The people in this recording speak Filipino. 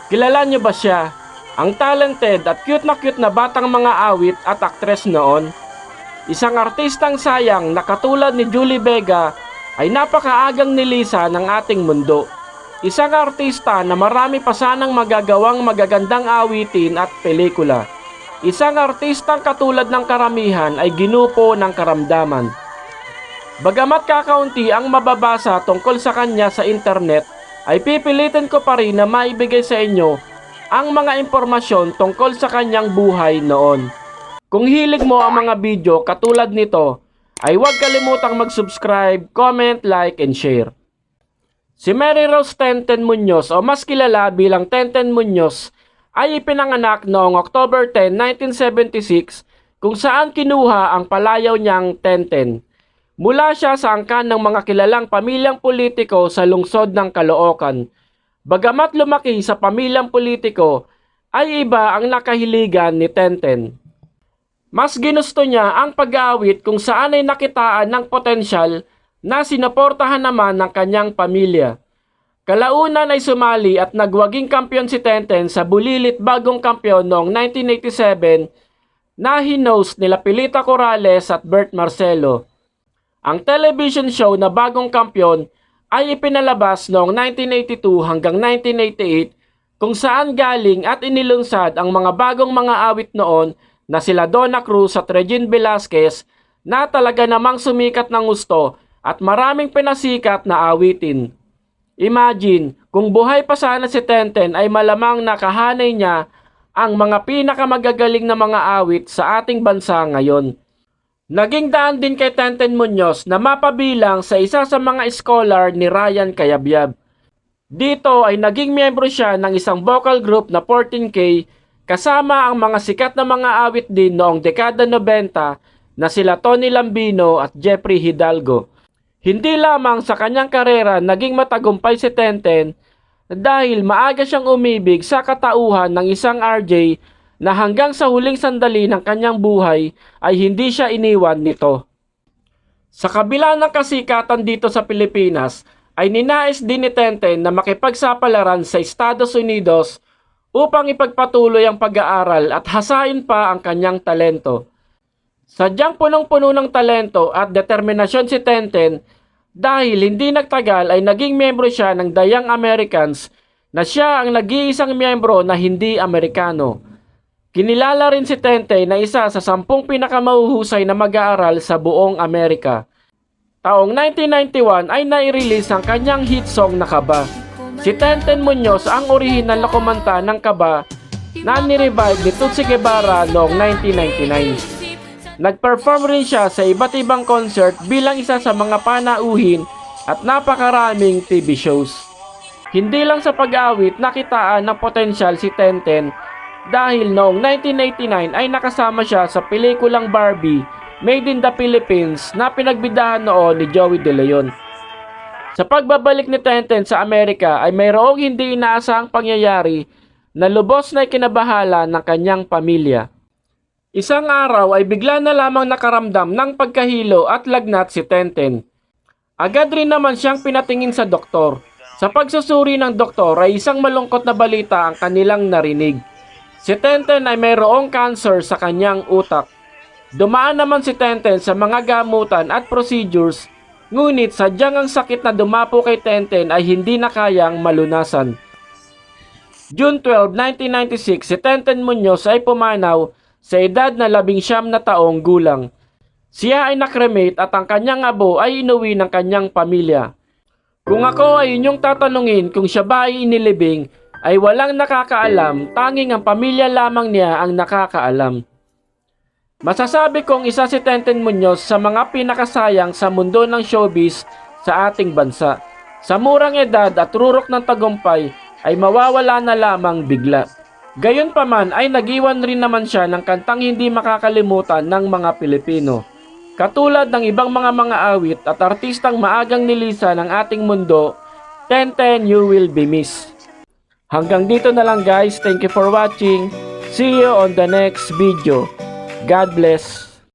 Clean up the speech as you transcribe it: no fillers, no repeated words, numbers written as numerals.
Kilala niyo ba siya? Ang talented at cute na batang mga awit at aktres noon. Isang artistang sayang na katulad ni Julie Vega ay napakaagang nilisa ng ating mundo. Isang artista na marami pa sanang magagawang magagandang awitin at pelikula. Isang artistang katulad ng karamihan ay ginupo ng karamdaman. Bagamat kakaunti ang mababasa tungkol sa kanya sa internet, ay pipilitin ko pa rin na maibigay sa inyo ang mga impormasyon tungkol sa kanyang buhay noon. Kung hilig mo ang mga video katulad nito, ay huwag kalimutang mag-subscribe, comment, like, and share. Si Mary Rose Tenten Muñoz o mas kilala bilang Tenten Muñoz ay ipinanganak noong October 10, 1976 kung saan kinuha ang palayaw niyang Tenten. Mula siya sa angkan ng mga kilalang pamilyang politiko sa lungsod ng Caloocan. Bagamat lumaki sa pamilyang politiko, ay iba ang nakahiligan ni Tenten. Mas ginusto niya ang pag-aawit kung saan ay nakitaan ng potensyal na sinuportahan naman ng kanyang pamilya. Kalaunan ay sumali at nagwaging kampiyon si Tenten sa Bulilit Bagong Kampiyon noong 1987 na hinost nila Pilita Corrales at Bert Marcelo. Ang television show na Bagong Kampiyon ay ipinalabas noong 1982 hanggang 1988 kung saan galing at inilunsad ang mga bagong mga awit noon na sila Donna Cruz at Regine Velasquez na talaga namang sumikat ng gusto at maraming pinasikat na awitin. Imagine, kung buhay pa sana si Tenten ay malamang nakahanay niya ang mga pinakamagagaling na mga awit sa ating bansa ngayon. Naging daan din kay Tenten Muñoz na mapabilang sa isa sa mga scholar ni Ryan Cayabyab. Dito ay naging miyembro siya ng isang vocal group na 14K kasama ang mga sikat na mga awit din noong dekada 90 na sila Tony Lambino at Jeffrey Hidalgo. Hindi lamang sa kanyang karera naging matagumpay si Tenten dahil maaga siyang umibig sa katauhan ng isang RJ na hanggang sa huling sandali ng kanyang buhay ay hindi siya iniwan nito. Sa kabila ng kasikatan dito sa Pilipinas, ay ninais din ni Tenten na makipagsapalaran sa Estados Unidos upang ipagpatuloy ang pag-aaral at hasain pa ang kanyang talento. Sadyang punong-puno ng talento at determinasyon si Tenten dahil hindi nagtagal ay naging miyembro siya ng The Young Americans na siya ang nag-iisang miyembro na hindi Amerikano. Kinilala rin si Tenten na isa sa 10 pinakamahuhusay na mag-aaral sa buong Amerika. Taong 1991 ay nai-release ang kanyang hit song na Kaba. Si Tenten Muñoz ang orihinal na kumanta ng Kaba na ni-revive ni Tutsi Guevara noong 1999. Nag-perform rin siya sa iba't ibang concert bilang isa sa mga panauhin at napakaraming TV shows. Hindi lang sa pag-awit nakitaan ng potensyal si Tenten dahil noong 1989 ay nakasama siya sa pelikulang Barbie Made in the Philippines na pinagbidahan noon ni Joey De Leon. Sa pagbabalik ni Tenten sa Amerika ay mayroong hindi inaasahang pangyayari na lubos na ikinabahala ng kanyang pamilya. Isang araw ay bigla na lamang nakaramdam ng pagkahilo at lagnat si Tenten. Agad rin naman siyang pinatingin sa doktor. Sa pagsusuri ng doktor ay isang malungkot na balita ang kanilang narinig. Si Tenten ay mayroong cancer sa kanyang utak. Dumaan naman si Tenten sa mga gamutan at procedures, ngunit sadyang ang sakit na dumapo kay Tenten ay hindi na kayang malunasan. June 12, 1996, si Tenten Muñoz ay pumanaw sa edad na 19 na taong gulang. Siya ay nakremate at ang kanyang abo ay inuwi ng kanyang pamilya. Kung ako ay inyong tatanungin kung siya ba ay inilibing, ay walang nakakaalam, tanging ang pamilya lamang niya ang nakakaalam. Masasabi kong isa si Tenten Muñoz sa mga pinakasayang sa mundo ng showbiz sa ating bansa. Sa murang edad at rurok ng tagumpay ay mawawala na lamang bigla. Gayunpaman ay nag-iwan rin naman siya ng kantang hindi makakalimutan ng mga Pilipino. Katulad ng ibang mga awit at artistang maagang nilisa ng ating mundo, Tenten, you will be missed. Hanggang dito na lang guys, thank you for watching. See you on the next video. God bless.